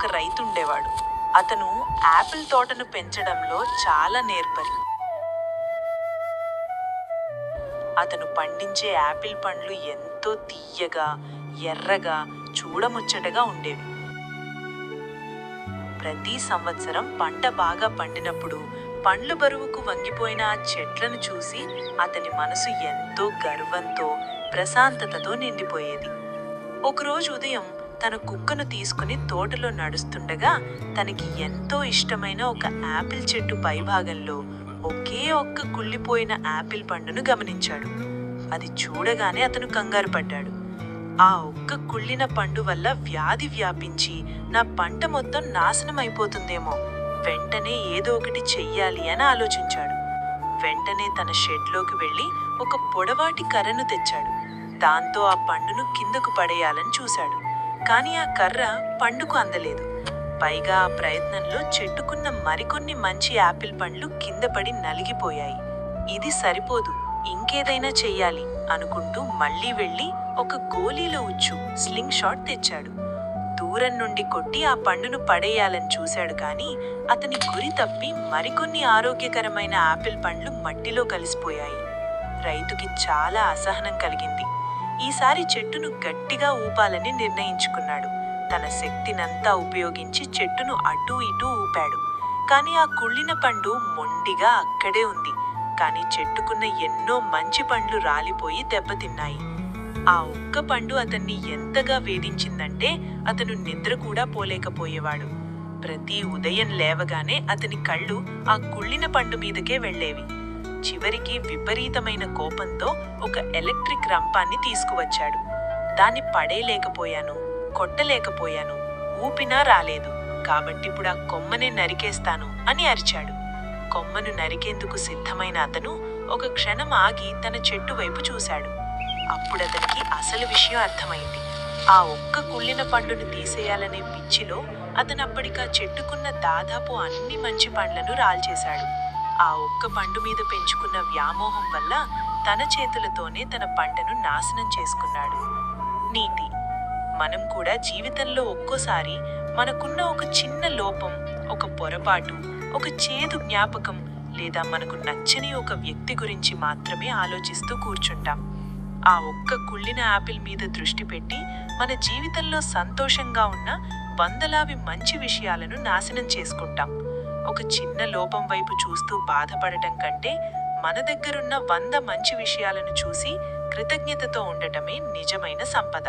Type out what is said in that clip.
ఒక రైతు ఉండేవాడు. అతను యాపిల్ తోటను పెంచడంలో చాలా నేర్పరి. అతను పండించే యాపిల్ పండ్లు ఎంతో తీయగా, ఎర్రగా, చూడముచ్చటగా ఉండేవి. ప్రతి సంవత్సరం పంట బాగా పండినప్పుడు పండ్లు బరువుకు వంగిపోయిన ఆ చెట్లను చూసి అతని మనసు ఎంతో గర్వంతో, ప్రశాంతతతో నిండిపోయేది. ఒకరోజు ఉదయం తన కుక్కను తీసుకుని తోటలో నడుస్తుండగా తనకి ఎంతో ఇష్టమైన ఒక యాపిల్ చెట్టు పైభాగంలో ఒకే ఒక్క కుళ్ళిపోయిన యాపిల్ పండును గమనించాడు. అది చూడగానే అతను కంగారు పడ్డాడు. ఆ ఒక్క కుళ్ళిన పండు వల్ల వ్యాధి వ్యాపించి నా పంట మొత్తం నాశనం అయిపోతుందేమో, వెంటనే ఏదో ఒకటి చెయ్యాలి అని ఆలోచించాడు. వెంటనే తన షెడ్లోకి వెళ్ళి ఒక పొడవాటి కర్రను తెచ్చాడు. దాంతో ఆ పండును కిందకు పడేయాలని చూశాడు. కానీ ఆ కర్ర పండుకు అందలేదు. పైగా ఆ ప్రయత్నంలో చెట్టుకున్న మరికొన్ని మంచి యాపిల్ పండ్లు కింద పడి నలిగిపోయాయి. ఇది సరిపోదు, ఇంకేదైనా చెయ్యాలి అనుకుంటూ మళ్ళీ వెళ్ళి ఒక గోలీలో ఉచ్చు స్లింగ్ షాట్ తెచ్చాడు. దూరం నుండి కొట్టి ఆ పండును పడేయాలని చూశాడు. కానీ అతని గురి తప్పి మరికొన్ని ఆరోగ్యకరమైన యాపిల్ పండ్లు మట్టిలో కలిసిపోయాయి. రైతుకి చాలా అసహనం కలిగింది. ఈసారి చెట్టును గట్టిగా ఊపాలని నిర్ణయించుకున్నాడు. తన శక్తినంతా ఉపయోగించి చెట్టును అటూ ఇటూ ఊపాడు. కానీ ఆ కుళ్ళిన పండు మొండిగా అక్కడే ఉంది. కానీ చెట్టుకున్న ఎన్నో మంచి పండ్లు రాలిపోయి దెబ్బతిన్నాయి. ఆ ఒక్క పండు అతన్ని ఎంతగా వేధించిందంటే అతను నిద్ర కూడా పోలేకపోయేవాడు. ప్రతి ఉదయం లేవగానే అతని కళ్ళు ఆ కుళ్ళిన పండు మీదకే వెళ్లేవి. చివరికి విపరీతమైన కోపంతో ఒక ఎలక్ట్రిక్ రంపాన్ని తీసుకువచ్చాడు. దాన్ని పడేయలేకపోయాను, కొట్టలేకపోయాను, ఊపినా రాలేదు, కాబట్టిప్పుడు ఆ కొమ్మనే నరికేస్తాను అని అరిచాడు. కొమ్మను నరికేందుకు సిద్ధమైన అతను ఒక క్షణం ఆగి తన చెట్టు వైపు చూశాడు. అప్పుడతనికి అసలు విషయం అర్థమైంది. ఆ ఒక్క కుళ్ళిన పండును తీసేయాలనే పిచ్చిలో అతనప్పటికా చెట్టుకున్న దాదాపు అన్ని మంచి పండ్లను రాల్చేశాడు. ఆ ఒక్క పండు మీద పెంచుకున్న వ్యామోహం వల్ల తన చేతులతోనే తన పంటను నాశనం చేసుకున్నాడు. నీతి: మనం కూడా జీవితంలో ఒక్కోసారి మనకున్న ఒక చిన్న లోపం, ఒక పొరపాటు, ఒక చేదు జ్ఞాపకం లేదా మనకు నచ్చని ఒక వ్యక్తి గురించి మాత్రమే ఆలోచిస్తూ కూర్చుంటాం. ఆ ఒక్క కుళ్ళిన యాపిల్ మీద దృష్టి పెట్టి మన జీవితంలో సంతోషంగా ఉన్న వందలాది మంచి విషయాలను నాశనం చేసుకుంటాం. ఒక చిన్న లోపం వైపు చూస్తూ బాధపడటం కంటే మన దగ్గరున్న 100 మంచి విషయాలను చూసి కృతజ్ఞతతో ఉండటమే నిజమైన సంపద.